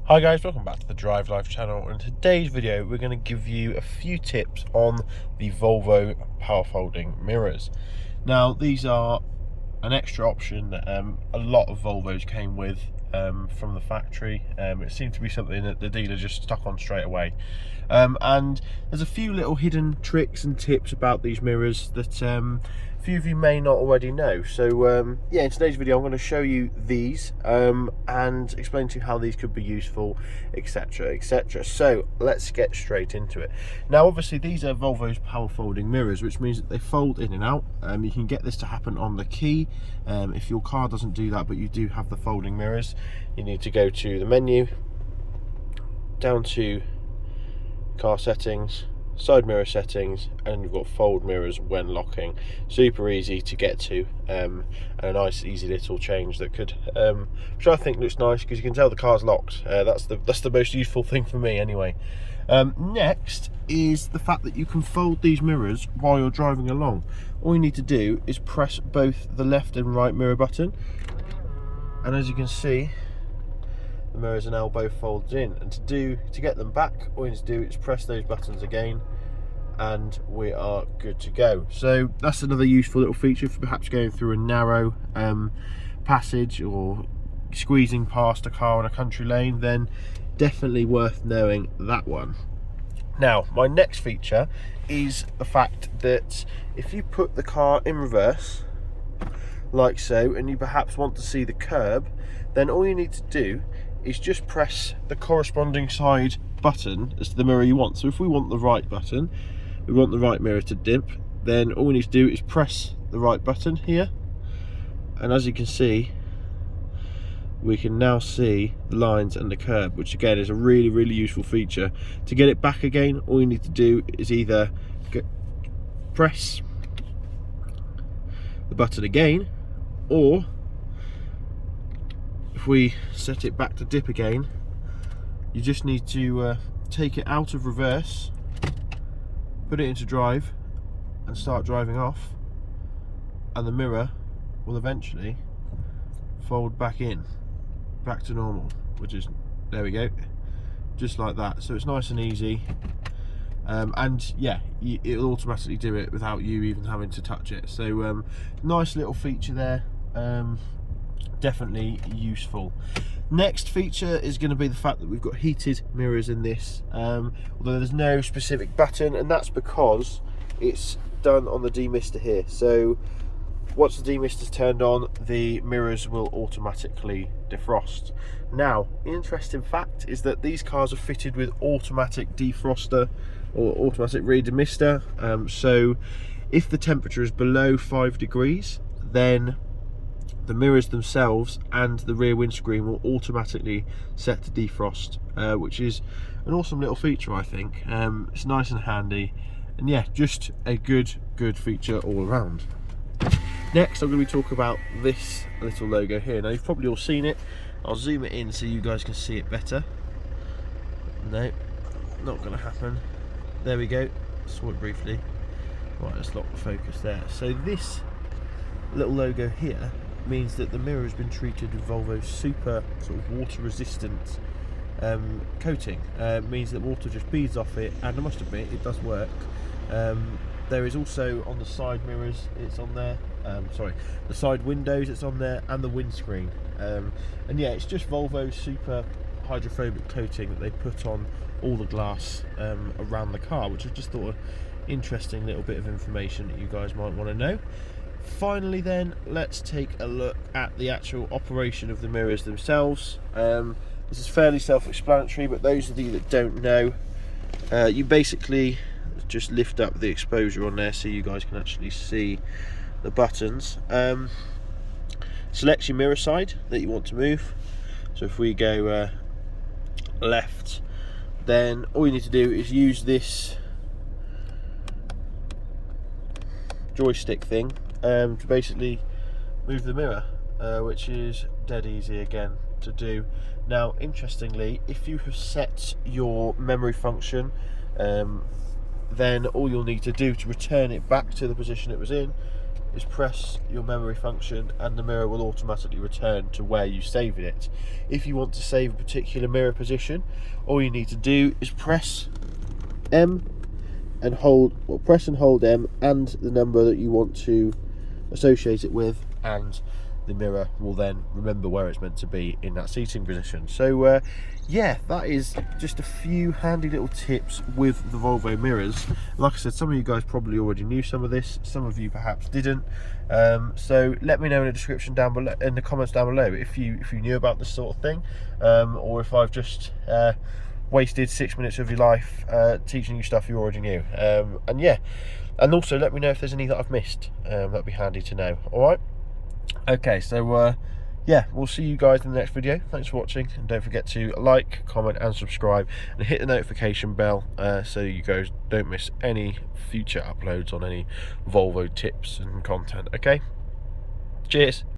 Hi guys, welcome back to the Drive Life channel. In today's video we're going to give you a few tips on the Volvo power folding mirrors. Now these are an extra option that a lot of Volvos came with from the factory. It seemed to be something that the dealer just stuck on straight away, and there's a few little hidden tricks and tips about these mirrors that a few of you may not already know. So yeah, in today's video I'm going to show you these and explain to you how these could be useful, etc, etc. So let's get straight into it. Now obviously these are Volvo's power folding mirrors, which means that they fold in and out. You can get this to happen on the key. If your car doesn't do that but you do have the folding mirrors, you need to go to the menu, down to car settings, side mirror settings, and you've got fold mirrors when locking. Super easy to get to, and a nice easy little change that could which I think looks nice because you can tell the car's locked. That's the most useful thing for me anyway. Next is the fact that you can fold these mirrors while you're driving along. All you need to do is press both the left and right mirror button, and as you can see, the mirrors are now both folded in, and to get them back, all you need to do is press those buttons again and we are good to go. So that's another useful little feature for perhaps going through a narrow passage or squeezing past a car on a country lane. Then definitely worth knowing that one. Now my next feature is the fact that if you put the car in reverse like so, and you perhaps want to see the curb, then all you need to do is just press the corresponding side button as to the mirror you want. So if we want the right button, we want the right mirror to dip, then all we need to do is press the right button here, and as you can see, we can now see the lines and the curb, which again is a really useful feature. To get it back again, all you need to do is either press the button again, or if we set it back to dip again, you just need to take it out of reverse, put it into drive and start driving off, and the mirror will eventually fold back in, back to normal, which is, there we go, just like that. So it's nice and easy, and yeah, it'll automatically do it without you even having to touch it. So nice little feature there. Definitely useful. Next feature is going to be the fact that we've got heated mirrors in this, although there's no specific button, and that's because it's done on the demister here. So once the demister's turned on, the mirrors will automatically defrost. Now, interesting fact is that these cars are fitted with automatic defroster or automatic rear demister. So if the temperature is below 5 degrees, then the mirrors themselves and the rear windscreen will automatically set to defrost, which is an awesome little feature, I think. It's nice and handy, and yeah, just a good feature all around. Next I'm going to be talking about this little logo here. Now you've probably all seen it. I'll zoom it in so you guys can see it better. No, not going to happen. There we go, saw it briefly. Right, let's lock the focus there. So this little logo here means that the mirror has been treated with Volvo's super sort of water resistant coating. Means that water just beads off it, and I must admit it does work. There is also on the side mirrors, it's on there, the side windows, it's on there, and the windscreen. And yeah, it's just Volvo's super hydrophobic coating that they put on all the glass around the car, which I just thought an interesting little bit of information that you guys might want to know. Finally then, let's take a look at the actual operation of the mirrors themselves. This is fairly self-explanatory, but those of you that don't know, you basically just lift up the exposure on there so you guys can actually see the buttons. Select your mirror side that you want to move. So if we go left, then all you need to do is use this joystick thing to basically move the mirror, which is dead easy again to do. Now interestingly, if you have set your memory function, then all you'll need to do to return it back to the position it was in is press your memory function and the mirror will automatically return to where you saved it. If you want to save a particular mirror position, all you need to do is press M and hold, or press and hold M and the number that you want to associate it with, and the mirror will then remember where it's meant to be in that seating position. So yeah, that is just a few handy little tips with the Volvo mirrors. Like I said, some of you guys probably already knew some of this, some of you perhaps didn't. So let me know in the description down below, in the comments down below, if you knew about this sort of thing, or if I've just wasted 6 minutes of your life teaching you stuff you already knew. And yeah, and also let me know if there's any that I've missed. That'd be handy to know. All right. Okay, so yeah, we'll see you guys in the next video. Thanks for watching, and don't forget to like, comment and subscribe, and hit the notification bell so you guys don't miss any future uploads on any Volvo tips and content. Okay, cheers.